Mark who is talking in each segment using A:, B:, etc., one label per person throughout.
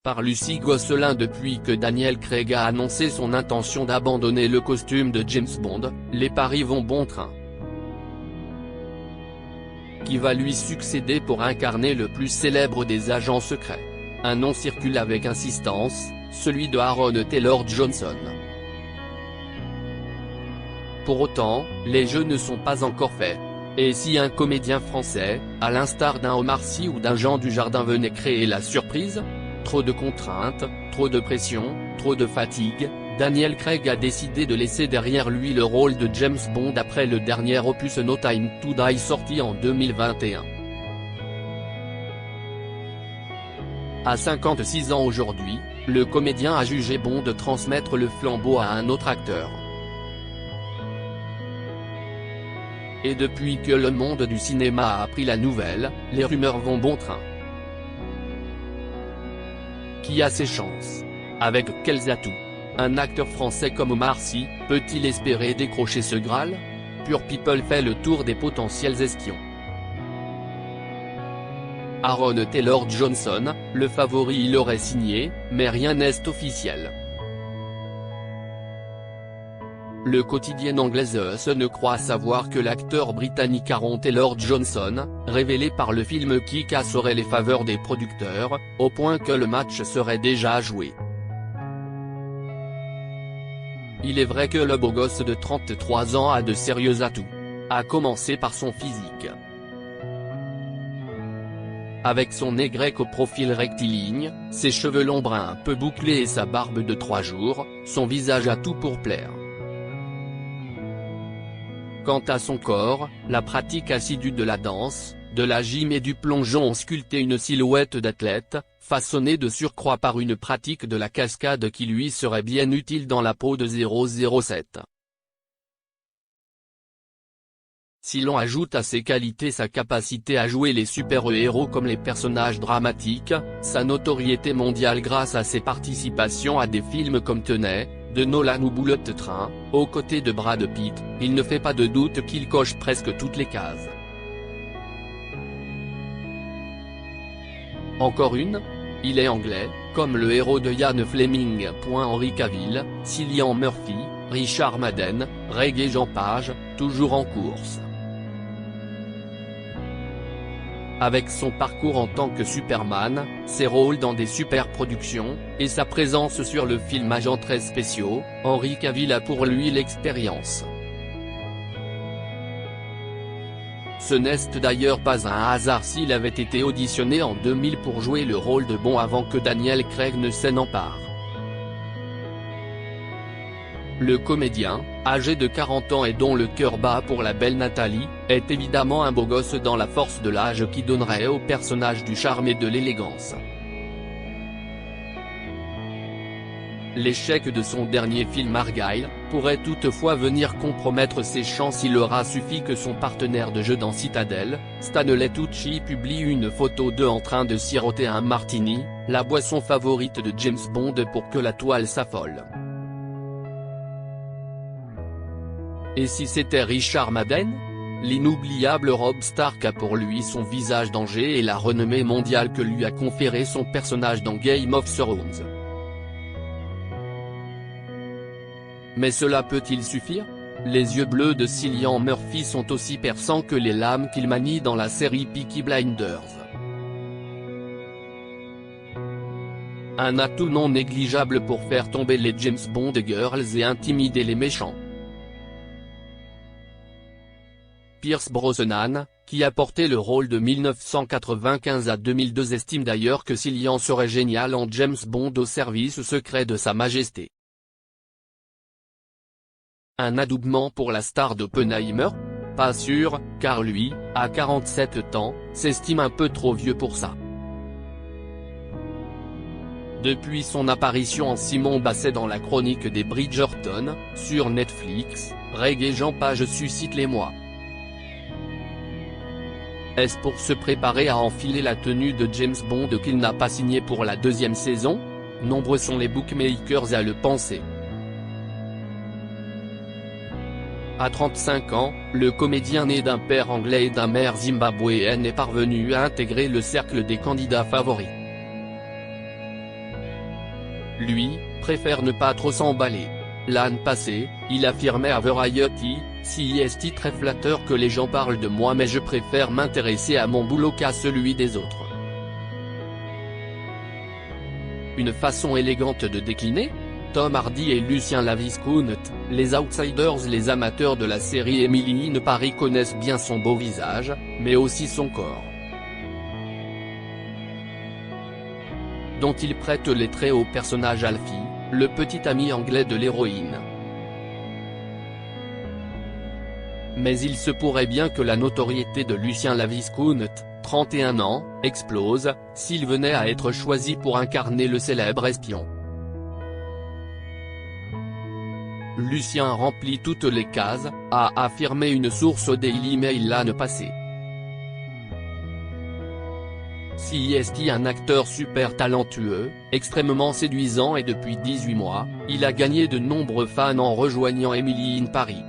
A: par Lucie Gosselin. Depuis que Daniel Craig a annoncé son intention d'abandonner le costume de James Bond, les paris vont bon train. Qui va lui succéder pour incarner le plus célèbre des agents secrets? Un nom circule avec insistance, celui de Aaron Taylor Johnson. Pour autant, les jeux ne sont pas encore faits. Et si un comédien français, à l'instar d'un Omar Sy ou d'un Jean Dujardin, venait créer la surprise? Trop de contraintes, trop de pression, trop de fatigue, Daniel Craig a décidé de laisser derrière lui le rôle de James Bond après le dernier opus No Time to Die sorti en 2021. À 56 ans aujourd'hui, le comédien a jugé bon de transmettre le flambeau à un autre acteur. Et depuis que le monde du cinéma a appris la nouvelle, les rumeurs vont bon train. Qui a ses chances? Avec quels atouts? Un acteur français comme Omar Sy, peut-il espérer décrocher ce Graal? Pure People fait le tour des potentiels espions. Aaron Taylor Johnson, le favori, il aurait signé, mais rien n'est officiel. Le quotidien anglais The Sun croit savoir que l'acteur britannique Aaron Taylor Johnson, révélé par le film Kick-Ass, aurait les faveurs des producteurs, au point que le match serait déjà joué. Il est vrai que le beau gosse de 33 ans a de sérieux atouts. À commencer par son physique. Avec son nez grec au profil rectiligne, ses cheveux longs bruns un peu bouclés et sa barbe de 3 jours, son visage a tout pour plaire. Quant à son corps, la pratique assidue de la danse, de la gym et du plongeon ont sculpté une silhouette d'athlète, façonnée de surcroît par une pratique de la cascade qui lui serait bien utile dans la peau de 007. Si l'on ajoute à ses qualités sa capacité à jouer les super-héros comme les personnages dramatiques, sa notoriété mondiale grâce à ses participations à des films comme Tenet, de Nolan ou Bullet Train, aux côtés de Brad Pitt, il ne fait pas de doute qu'il coche presque toutes les cases. Encore une? Il est anglais, comme le héros de Ian Fleming. Henry Cavill, Cillian Murphy, Richard Madden, Regé-Jean Page, toujours en course. Avec son parcours en tant que Superman, ses rôles dans des super-productions, et sa présence sur le film Agents très spéciaux, Henry Cavill a pour lui l'expérience. Ce n'est d'ailleurs pas un hasard s'il avait été auditionné en 2000 pour jouer le rôle de Bond avant que Daniel Craig ne s'en empare. Le comédien, âgé de 40 ans et dont le cœur bat pour la belle Nathalie, est évidemment un beau gosse dans la force de l'âge qui donnerait au personnage du charme et de l'élégance. L'échec de son dernier film Argylle pourrait toutefois venir compromettre ses chances. Il aura suffi que son partenaire de jeu dans Citadel, Stanley Tucci, publie une photo d'eux en train de siroter un martini, la boisson favorite de James Bond, pour que la toile s'affole. Et si c'était Richard Madden? L'inoubliable Robb Stark a pour lui son visage d'Angers et la renommée mondiale que lui a conféré son personnage dans Game of Thrones. Mais cela peut-il suffire? Les yeux bleus de Cillian Murphy sont aussi perçants que les lames qu'il manie dans la série Peaky Blinders. Un atout non négligeable pour faire tomber les James Bond girls et intimider les méchants. Pierce Brosnan, qui a porté le rôle de 1995 à 2002, estime d'ailleurs que Cillian serait génial en James Bond au service secret de Sa Majesté. Un adoubement pour la star d'Oppenheimer? Pas sûr, car lui, à 47 ans, s'estime un peu trop vieux pour ça. Depuis son apparition en Simon Basset dans la chronique des Bridgerton, sur Netflix, Regé-Jean Page suscite l'émoi. Est-ce pour se préparer à enfiler la tenue de James Bond qu'il n'a pas signé pour la 2e saison? Nombreux sont les bookmakers à le penser. À 35 ans, le comédien né d'un père anglais et d'un mère zimbabwéenne est parvenu à intégrer le cercle des candidats favoris. Lui, préfère ne pas trop s'emballer. L'année passée, il affirmait à Variety, c'est très flatteur que les gens parlent de moi mais je préfère m'intéresser à mon boulot qu'à celui des autres. Une façon élégante de décliner ? Tom Hardy et Lucien Laviscount, les outsiders, les amateurs de la série Emily in Paris connaissent bien son beau visage, mais aussi son corps, dont il prête les traits au personnage Alfie, le petit ami anglais de l'héroïne. Mais il se pourrait bien que la notoriété de Lucien Laviscount, 31 ans, explose, s'il venait à être choisi pour incarner le célèbre espion. Lucien remplit toutes les cases, a affirmé une source au Daily Mail l'année passée. C'est un acteur super talentueux, extrêmement séduisant et depuis 18 mois, il a gagné de nombreux fans en rejoignant Emily in Paris.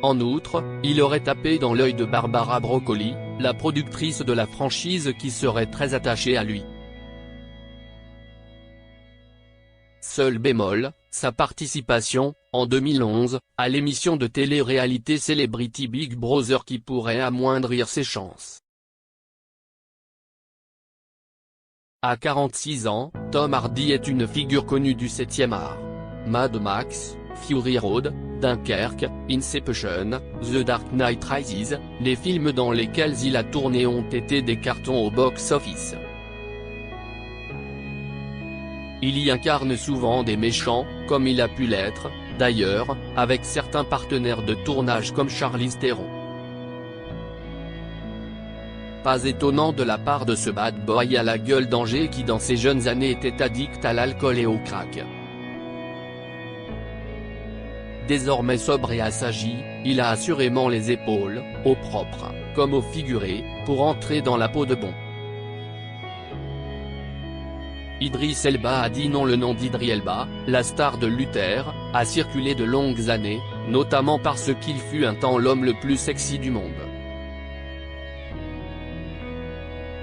A: En outre, il aurait tapé dans l'œil de Barbara Broccoli, la productrice de la franchise qui serait très attachée à lui. Seul bémol, sa participation, en 2011, à l'émission de télé-réalité Celebrity Big Brother qui pourrait amoindrir ses chances. À 46 ans, Tom Hardy est une figure connue du 7e art. Mad Max, Fury Road, Dunkerque, Inception, The Dark Knight Rises, les films dans lesquels il a tourné ont été des cartons au box-office. Il y incarne souvent des méchants, comme il a pu l'être, d'ailleurs, avec certains partenaires de tournage comme Charlize Theron. Pas étonnant de la part de ce bad boy à la gueule d'Angers qui dans ses jeunes années était addict à l'alcool et au crack. Désormais sobre et assagi, il a assurément les épaules, au propre, comme au figuré, pour entrer dans la peau de Bon. Idriss Elba a dit non. Le nom d'Idriss Elba, la star de Luther, a circulé de longues années, notamment parce qu'il fut un temps l'homme le plus sexy du monde.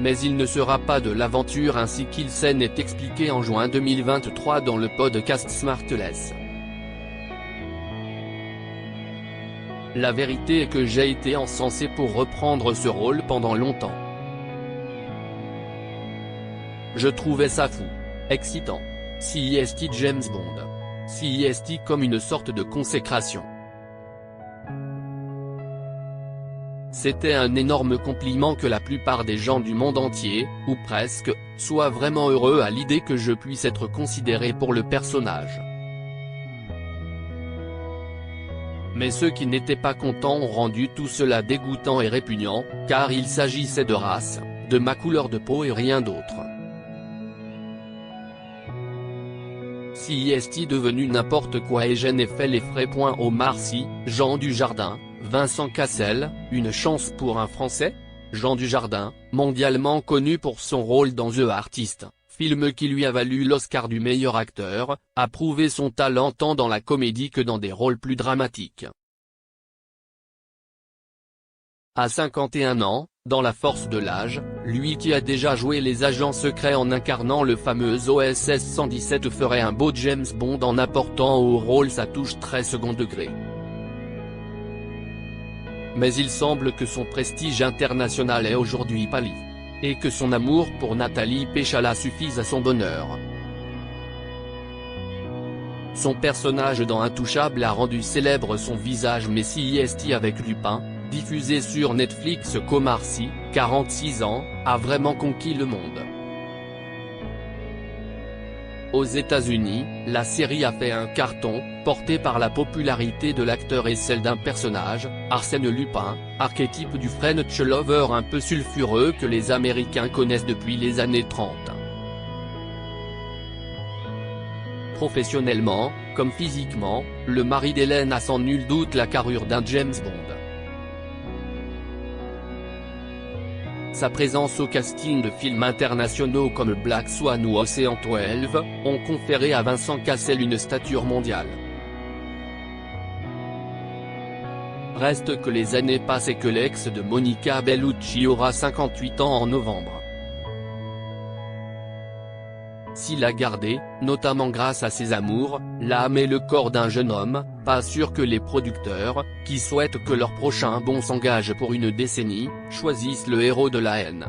A: Mais il ne sera pas de l'aventure ainsi qu'il s'en est expliqué en juin 2023 dans le podcast Smartless. La vérité est que j'ai été encensé pour reprendre ce rôle pendant longtemps. Je trouvais ça fou. Excitant. C'est James Bond. C'est comme une sorte de consécration. C'était un énorme compliment que la plupart des gens du monde entier, ou presque, soient vraiment heureux à l'idée que je puisse être considéré pour le personnage. Mais ceux qui n'étaient pas contents ont rendu tout cela dégoûtant et répugnant, car il s'agissait de race, de ma couleur de peau et rien d'autre. C'est devenu n'importe quoi et je n'ai fait les frais. Omar Sy, Jean Dujardin, Vincent Cassel, une chance pour un Français ? Jean Dujardin, mondialement connu pour son rôle dans The Artist, film qui lui a valu l'Oscar du meilleur acteur, a prouvé son talent tant dans la comédie que dans des rôles plus dramatiques. À 51 ans, dans La force de l'âge, lui qui a déjà joué les agents secrets en incarnant le fameux OSS 117 ferait un beau James Bond en apportant au rôle sa touche très second degré. Mais il semble que son prestige international est aujourd'hui pâli. Et que son amour pour Nathalie Péchala suffise à son bonheur. Son personnage dans Intouchable a rendu célèbre son visage mais c'est avec Lupin, diffusé sur Netflix qu'Omar Sy, 46 ans, a vraiment conquis le monde. Aux États-Unis, la série a fait un carton, porté par la popularité de l'acteur et celle d'un personnage, Arsène Lupin, archétype du French lover un peu sulfureux que les Américains connaissent depuis les années 30. Professionnellement, comme physiquement, le mari d'Hélène a sans nul doute la carrure d'un James Bond. Sa présence au casting de films internationaux comme Black Swan ou Ocean 12, ont conféré à Vincent Cassel une stature mondiale. Reste que les années passent et que l'ex de Monica Bellucci aura 58 ans en novembre. difficile à garder, notamment grâce à ses amours, l'âme et le corps d'un jeune homme, pas sûr que les producteurs, qui souhaitent que leur prochain bond s'engage pour une décennie, choisissent le héros de la haine.